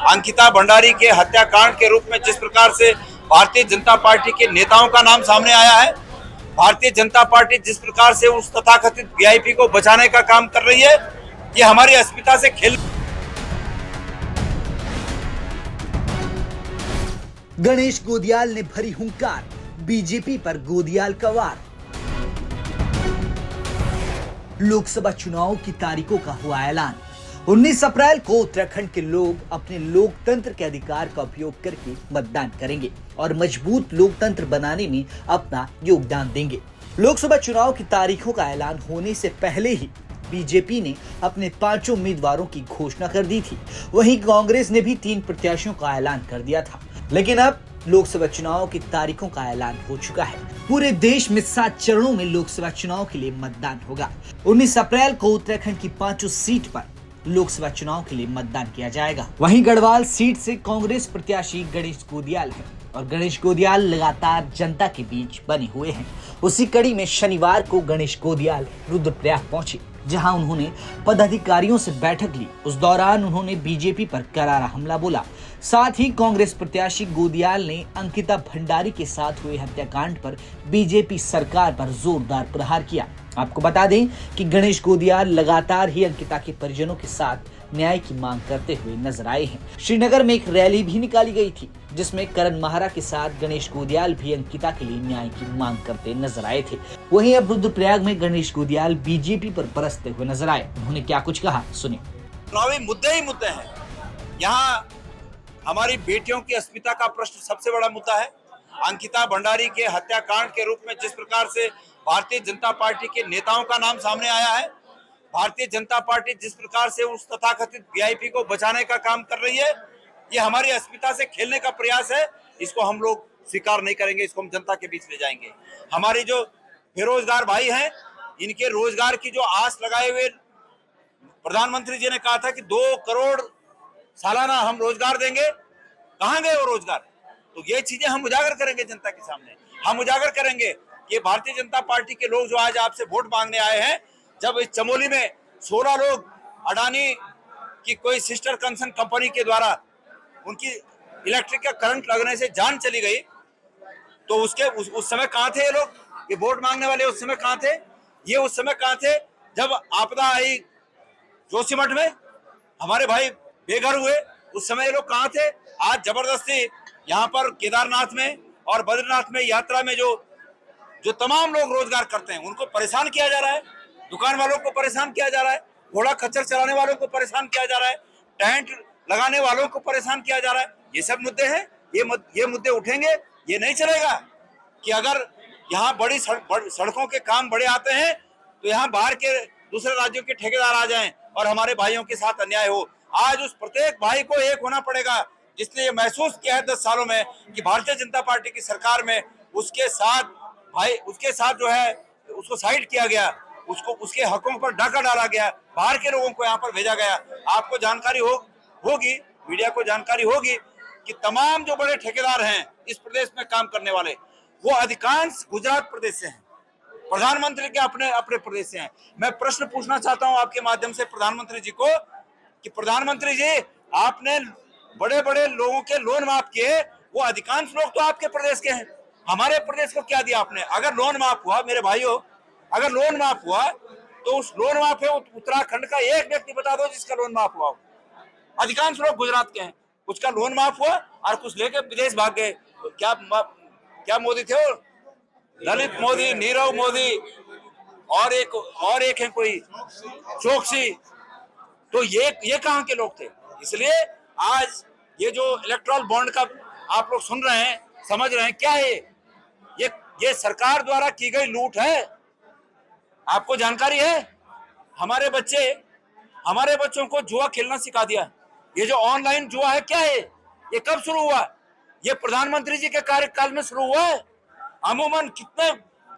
अंकिता भंडारी के हत्याकांड के रूप में जिस प्रकार से भारतीय जनता पार्टी के नेताओं का नाम सामने आया है, भारतीय जनता पार्टी जिस प्रकार से उस तथाकथित वीआईपी को बचाने का काम कर रही है, ये हमारी अस्मिता से खेल। गणेश गोदियाल ने भरी हुंकार, बीजेपी पर गोदियाल का वार। लोकसभा चुनाव की तारीखों का हुआ ऐलान। 19 अप्रैल को उत्तराखंड के लोग अपने लोकतंत्र के अधिकार का उपयोग करके मतदान करेंगे और मजबूत लोकतंत्र बनाने में अपना योगदान देंगे। लोकसभा चुनाव की तारीखों का ऐलान होने से पहले ही बीजेपी ने अपने 5 उम्मीदवारों की घोषणा कर दी थी। वहीं कांग्रेस ने भी 3 प्रत्याशियों का ऐलान कर दिया था। लेकिन अब लोकसभा चुनाव की तारीखों का ऐलान हो चुका है। पूरे देश में 7 चरणों में लोकसभा चुनाव के लिए मतदान होगा। 19 अप्रैल को उत्तराखंड की 5 सीट पर लोकसभा चुनाव के लिए मतदान किया जाएगा। वहीं गढ़वाल सीट से कांग्रेस प्रत्याशी गणेश गोदियाल है और गणेश गोदियाल लगातार जनता के बीच बने हुए हैं। उसी कड़ी में शनिवार को गणेश गोदियाल रुद्रप्रयाग पहुंचे, जहां उन्होंने पदाधिकारियों से बैठक ली। उस दौरान उन्होंने बीजेपी पर करारा हमला बोला। साथ ही कांग्रेस प्रत्याशी गोदियाल ने अंकिता भंडारी के साथ हुए हत्याकांड पर बीजेपी सरकार पर जोरदार प्रहार किया। आपको बता दें कि गणेश गोदियाल लगातार ही अंकिता के परिजनों के साथ न्याय की मांग करते हुए नजर आए हैं। श्रीनगर में एक रैली भी निकाली गई थी, जिसमें करण महारा के साथ गणेश गोदियाल भी अंकिता के लिए न्याय की मांग करते नजर आए थे। वहीं अब रुद्रप्रयाग में गणेश गोदियाल बीजेपी पर बरसते हुए नजर आए। उन्होंने क्या कुछ कहा, सुनिए। चुनावी मुद्दे ही मुद्दे हैं। यहाँ हमारी बेटियों की अस्मिता का प्रश्न सबसे बड़ा मुद्दा है। अंकिता भंडारी के हत्याकांड के रूप में जिस प्रकार से भारतीय जनता पार्टी के नेताओं का नाम सामने आया है, भारतीय जनता पार्टी जिस प्रकार से उस तथाकथित वीआईपी को बचाने का काम कर रही है, ये हमारी अस्मिता से खेलने का प्रयास है। इसको हम लोग स्वीकार नहीं करेंगे, इसको हम जनता के बीच ले जाएंगे। हमारी जो बेरोजगार भाई हैं, इनके रोजगार की जो आस लगाए हुए प्रधानमंत्री जी ने कहा था कि 2 करोड़ सालाना हम रोजगार देंगे, कहां गए वो रोजगार? तो ये चीजें हम उजागर करेंगे जनता के सामने। हम उजागर करेंगे कि भारतीय जनता पार्टी के लोग जो आज आपसे वोट मांगने आए हैं, जब इस चमोली में 16 लोग अडानी की कोई सिस्टर कंसर्न कंपनी के द्वारा उनकी इलेक्ट्रिक का करंट लगने से जान चली गई, तो उस समय कहां थे ये लोग? ये वोट मांगने वाले उस समय कहां थे? ये उस समय कहां थे जब आपदा आई जोशीमठ में, हमारे भाई बेघर हुए? उस समय ये लोग कहां थे? आज जबरदस्ती यहाँ पर केदारनाथ में और बद्रीनाथ में यात्रा में जो तमाम लोग रोजगार करते हैं, उनको परेशान किया जा रहा है। दुकान वालों को परेशान किया जा रहा है, घोड़ा खच्चर चलाने वालों को परेशान किया जा रहा है, टेंट लगाने वालों को परेशान किया जा रहा है। ये सब मुद्दे हैं। ये मुद्दे उठेंगे। ये नहीं चलेगा कि अगर यहाँ बड़ी सड़कों के काम बड़े आते हैं तो यहाँ बाहर के दूसरे राज्यों के ठेकेदार आ जाएं और हमारे भाइयों के साथ अन्याय हो। आज उस प्रत्येक भाई को एक होना पड़ेगा, जिसने ये महसूस किया है 10 सालों में कि भारतीय जनता पार्टी की सरकार में उसके साथ जो है उसको साइड किया गया, उसके हकों पर डाका डाला गया, बाहर के लोगों को यहाँ पर भेजा गया। आपको जानकारी होगी, मीडिया को जानकारी होगी कि तमाम जो बड़े ठेकेदार हैं इस प्रदेश में काम करने वाले, वो अधिकांश गुजरात प्रदेश से हैं, प्रधानमंत्री के अपने प्रदेश से हैं। मैं प्रश्न पूछना चाहता हूं आपके माध्यम से प्रधानमंत्री जी को कि प्रधानमंत्री जी, आपने बड़े बड़े लोगों के लोन माफ किए, वो अधिकांश लोग तो आपके प्रदेश के हैं। हमारे प्रदेश को क्या दिया आपने? अगर लोन माफ हुआ, मेरे भाइयों, अगर लोन माफ हुआ तो उस लोन माफ है उत्तराखंड का एक व्यक्ति बता दो जिसका लोन माफ हुआ हो। अधिकांश लोग गुजरात के हैं, कुछ का लोन माफ हुआ और कुछ लेके विदेश भाग गए। तो क्या मोदी थे वो? ललित मोदी, नीरव मोदी और एक है कोई चौकसी। तो ये कहां के लोग थे? इसलिए आज ये जो इलेक्ट्रल बॉन्ड का आप लोग सुन रहे हैं, समझ रहे हैं क्या है? ये सरकार द्वारा की गई लूट है। आपको जानकारी है? हमारे बच्चों को जुआ खेलना सिखा दिया। ये जो ऑनलाइन जुआ है, क्या है? ये कब शुरू हुआ? ये प्रधानमंत्री जी के कार्यकाल में शुरू हुआ है। अमूमन कितने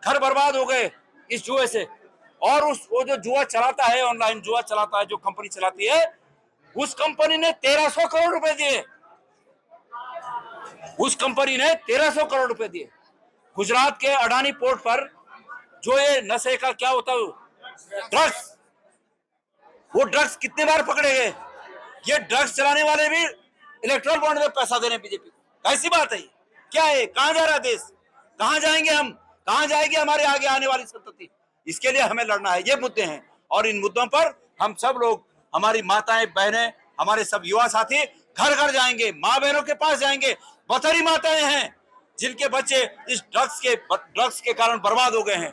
घर बर्बाद हो गए इस जुए से। और वो जो जुआ चलाता है, ऑनलाइन जुआ चलाता है, जो कंपनी चलाती है, उस कंपनी ने 1300 करोड़ रुपए दिए। उस कंपनी ने 1300 करोड़ रुपए दिए। गुजरात के अडानी पोर्ट पर जो ये नशे का क्या होता है, ड्रग्स, वो ड्रग्स कितने बार पकड़े गए? ये ड्रग्स चलाने वाले भी इलेक्ट्रल बॉन्ड में पैसा दे रहे हैं बीजेपी को। कैसी बात है ये? क्या है? कहां जा रहा है देश? कहां जाएंगे हम? कहां जाएगी हमारे आगे आने वाली संतति? इसके लिए हमें लड़ना है। ये मुद्दे हैं और इन मुद्दों पर हम सब लोग, हमारी माताएं बहनें, हमारे सब युवा साथी घर घर जाएंगे, माँ बहनों के पास जाएंगे। बतरी माताएं हैं जिनके बच्चे इस ड्रग्स के कारण बर्बाद हो गए हैं,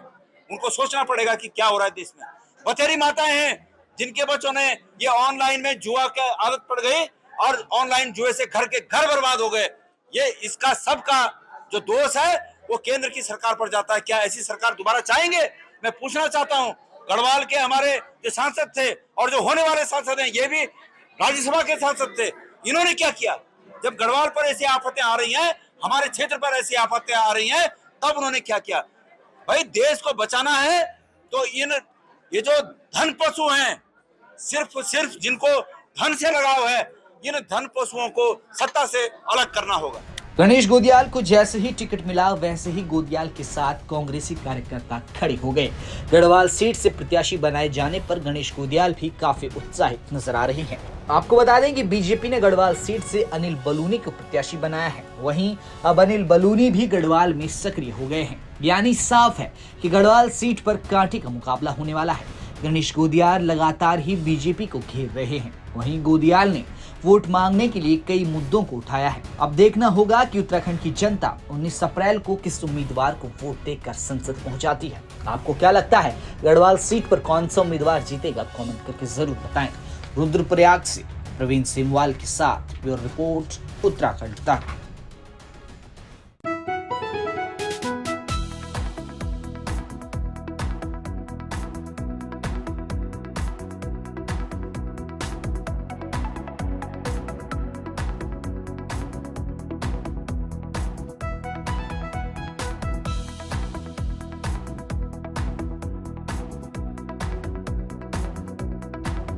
उनको सोचना पड़ेगा कि क्या हो रहा है देश में। बतेरी माताएं हैं जिनके बच्चों ने ये ऑनलाइन में जुआ की आदत पड़ गई और ऑनलाइन जुए से घर के घर बर्बाद हो गए। ये इसका सबका जो दोष है वो केंद्र की सरकार पर जाता है। क्या ऐसी सरकार दोबारा चाहेंगे? मैं पूछना चाहता हूं। गढ़वाल के हमारे जो सांसद थे और जो होने वाले सांसद हैं, ये भी राज्यसभा के सांसद थे, इन्होंने क्या किया? जब गढ़वाल पर ऐसी आफतें आ रही हैं, हमारे क्षेत्र पर ऐसी आफतें आ रही हैं, तब उन्होंने क्या किया? भाई देश को बचाना है तो ये जो धन पशु हैं, सिर्फ जिनको धन से लगाव है, इन धन पशुओं को सत्ता से अलग करना होगा। गणेश गोदियाल को जैसे ही टिकट मिला वैसे ही गोदियाल के साथ कांग्रेसी कार्यकर्ता खड़े हो गए। गढ़वाल सीट से प्रत्याशी बनाए जाने पर गणेश गोदियाल भी काफी उत्साहित नजर आ रही हैं। आपको बता दें कि बीजेपी ने गढ़वाल सीट से अनिल बलूनी को प्रत्याशी बनाया है। वहीं अब अनिल बलूनी भी गढ़वाल में सक्रिय हो गए हैं। यानी साफ है कि गढ़वाल सीट पर कांटे का मुकाबला होने वाला है। गणेश गोदियाल लगातार ही बीजेपी को घेर रहे हैं। वहीं गोदियाल ने वोट मांगने के लिए कई मुद्दों को उठाया है। अब देखना होगा कि उत्तराखंड की जनता 19 अप्रैल को किस उम्मीदवार को वोट देकर संसद पहुंचाती है। आपको क्या लगता है गढ़वाल सीट पर कौन सा उम्मीदवार जीतेगा? कमेंट करके जरूर बताएं। रुद्रप्रयाग से प्रवीण सेमवाल के साथ ब्यूरो रिपोर्ट, उत्तराखंड तक।